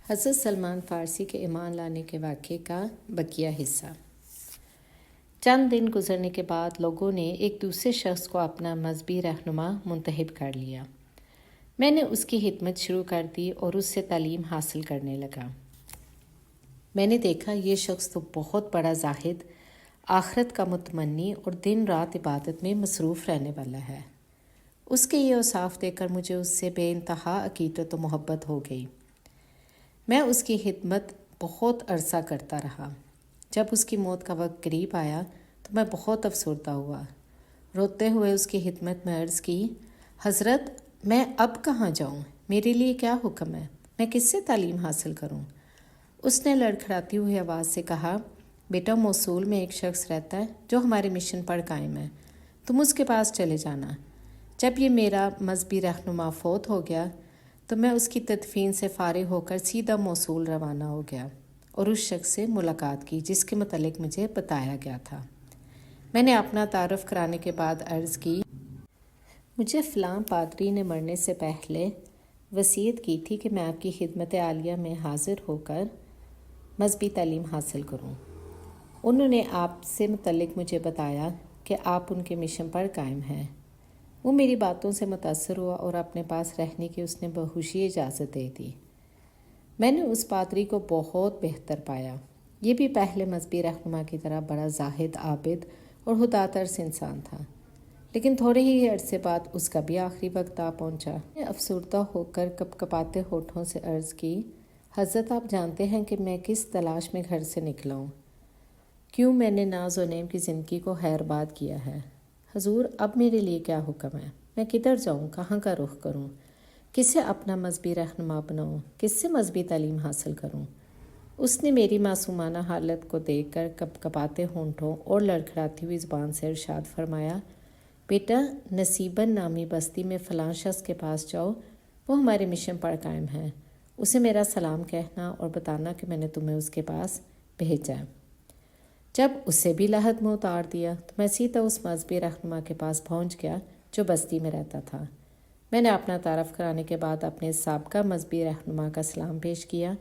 حضرت سلمان فارسی کے ایمان لانے کے واقعے کا بقیہ حصہ۔ چند دن گزرنے کے بعد لوگوں نے ایک دوسرے شخص کو اپنا مذہبی رہنما منتخب کر لیا۔ میں نے اس کی خدمت شروع کر دی اور اس سے تعلیم حاصل کرنے لگا۔ میں نے دیکھا یہ شخص تو بہت بڑا زاہد، آخرت کا متمنی اور دن رات عبادت میں مصروف رہنے والا ہے۔ اس کے یہ اوصاف دیکھ کر مجھے اس سے بے انتہا عقیدت و محبت ہو گئی۔ میں اس کی خدمت بہت عرصہ کرتا رہا۔ جب اس کی موت کا وقت قریب آیا تو میں بہت افسردہ ہوا۔ روتے ہوئے اس کی خدمت میں عرض کی، حضرت میں اب کہاں جاؤں؟ میرے لیے کیا حکم ہے؟ میں کس سے تعلیم حاصل کروں؟ اس نے لڑکھڑاتی ہوئی آواز سے کہا، بیٹا موصول میں ایک شخص رہتا ہے جو ہمارے مشن پر قائم ہے، تم اس کے پاس چلے جانا۔ جب یہ میرا مذہبی رہنما فوت ہو گیا تو میں اس کی تدفین سے فارغ ہو کر سیدھا موصول روانہ ہو گیا اور اس شخص سے ملاقات کی جس کے متعلق مجھے بتایا گیا تھا۔ میں نے اپنا تعارف کرانے کے بعد عرض کی، مجھے فلاں پادری نے مرنے سے پہلے وصیت کی تھی کہ میں آپ کی خدمت عالیہ میں حاضر ہو کر مذہبی تعلیم حاصل کروں۔ انہوں نے آپ سے متعلق مجھے بتایا کہ آپ ان کے مشن پر قائم ہیں۔ وہ میری باتوں سے متاثر ہوا اور اپنے پاس رہنے کی اس نے بخوشی اجازت دے دی۔ میں نے اس پادری کو بہت بہتر پایا۔ یہ بھی پہلے مذہبی رہنما کی طرح بڑا زاہد، عابد اور خدا ترس انسان تھا، لیکن تھوڑے ہی عرصے بعد اس کا بھی آخری وقت آ پہنچا۔ میں افسردہ ہو کر کپ کپاتے ہونٹوں سے عرض کی، حضرت آپ جانتے ہیں کہ میں کس تلاش میں گھر سے نکلا ہوں، کیوں میں نے ناز و نعیم کی زندگی کو خیرباد کیا ہے۔ حضور اب میرے لیے کیا حکم ہے؟ میں کدھر جاؤں؟ کہاں کا رخ کروں؟ کسے اپنا مذہبی رہنما بناؤں؟ کس سے مذہبی تعلیم حاصل کروں؟ اس نے میری معصومانہ حالت کو دیکھ کر کپ کپاتے ہونٹوں اور لڑکھڑاتی ہوئی زبان سے ارشاد فرمایا، بیٹا نصیباً نامی بستی میں فلاں شخص کے پاس جاؤ، وہ ہمارے مشن پر قائم ہے، اسے میرا سلام کہنا اور بتانا کہ میں نے تمہیں اس کے پاس بھیجا ہے۔ جب اسے بھی لحد میں اتار دیا تو میں سیدھا اس مذہبی رہنما کے پاس پہنچ گیا جو بستی میں رہتا تھا۔ میں نے اپنا تعارف کرانے کے بعد اپنے سابقہ مذہبی رہنما کا سلام پیش کیا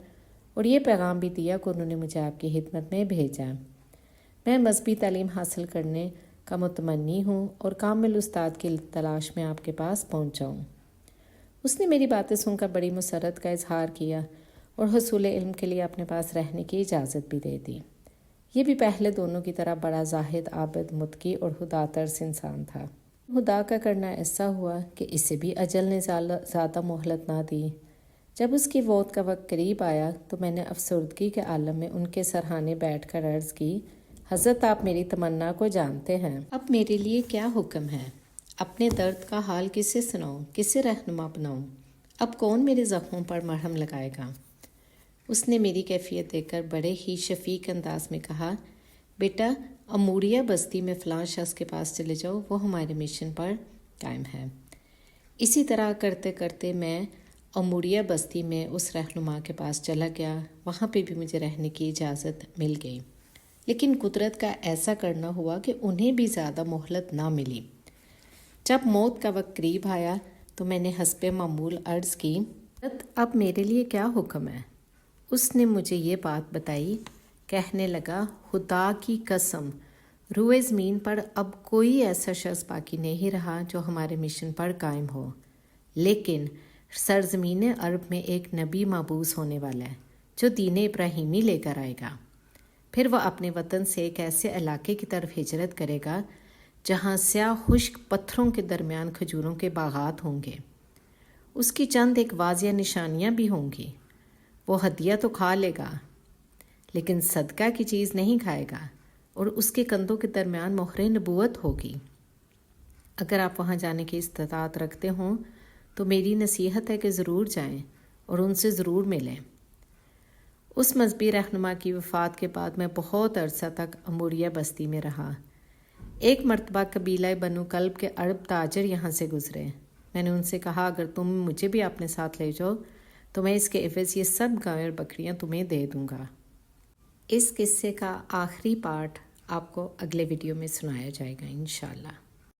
اور یہ پیغام بھی دیا کہ انہوں نے مجھے آپ کی خدمت میں بھیجا ہے۔ میں مذہبی تعلیم حاصل کرنے کا متمنی ہوں اور کامل استاد کی تلاش میں آپ کے پاس پہنچا ہوں۔ اس نے میری باتیں سن کر بڑی مسرت کا اظہار کیا اور حصول علم کے لیے اپنے پاس رہنے کی اجازت بھی دے دی۔ یہ بھی پہلے دونوں کی طرح بڑا زاہد، عابد، متقی اور خدا ترس انسان تھا۔ خدا کا کرنا ایسا ہوا کہ اسے بھی اجل نے زیادہ مہلت نہ دی۔ جب اس کی موت کا وقت قریب آیا تو میں نے افسردگی کے عالم میں ان کے سرہانے بیٹھ کر عرض کی، حضرت آپ میری تمنا کو جانتے ہیں، اب میرے لیے کیا حکم ہے؟ اپنے درد کا حال کسے سناؤں؟ کسے رہنما بناؤں؟ اب کون میرے زخموں پر مرہم لگائے گا؟ اس نے میری کیفیت دیکھ کر بڑے ہی شفیق انداز میں کہا، بیٹا اموریہ بستی میں فلاں شخص کے پاس چلے جاؤ، وہ ہمارے مشن پر قائم ہے۔ اسی طرح کرتے کرتے میں اموریہ بستی میں اس رہنما کے پاس چلا گیا۔ وہاں پہ بھی مجھے رہنے کی اجازت مل گئی، لیکن قدرت کا ایسا کرنا ہوا کہ انہیں بھی زیادہ مہلت نہ ملی۔ جب موت کا وقت قریب آیا تو میں نے حسب معمول عرض کی، اب میرے لیے کیا حکم ہے؟ اس نے مجھے یہ بات بتائی، کہنے لگا، خدا کی قسم روئے زمین پر اب کوئی ایسا شخص باقی نہیں رہا جو ہمارے مشن پر قائم ہو، لیکن سرزمین عرب میں ایک نبی مبعوث ہونے والا ہے جو دین ابراہیمی لے کر آئے گا۔ پھر وہ اپنے وطن سے ایک ایسے علاقے کی طرف ہجرت کرے گا جہاں سیاہ خشک پتھروں کے درمیان کھجوروں کے باغات ہوں گے۔ اس کی چند ایک واضح نشانیاں بھی ہوں گی۔ وہ ہدیہ تو کھا لے گا لیکن صدقہ کی چیز نہیں کھائے گا، اور اس کے کندھوں کے درمیان مہر نبوت ہوگی۔ اگر آپ وہاں جانے کی استطاعت رکھتے ہوں تو میری نصیحت ہے کہ ضرور جائیں اور ان سے ضرور ملیں۔ اس مذہبی رہنما کی وفات کے بعد میں بہت عرصہ تک اموریہ بستی میں رہا۔ ایک مرتبہ قبیلہ بنو کلب کے عرب تاجر یہاں سے گزرے۔ میں نے ان سے کہا، اگر تم مجھے بھی اپنے ساتھ لے جاؤ تو میں اس کے عوض یہ سب گائے اور بکریاں تمہیں دے دوں گا۔ اس قصے کا آخری پارٹ آپ کو اگلے ویڈیو میں سنایا جائے گا انشاءاللہ۔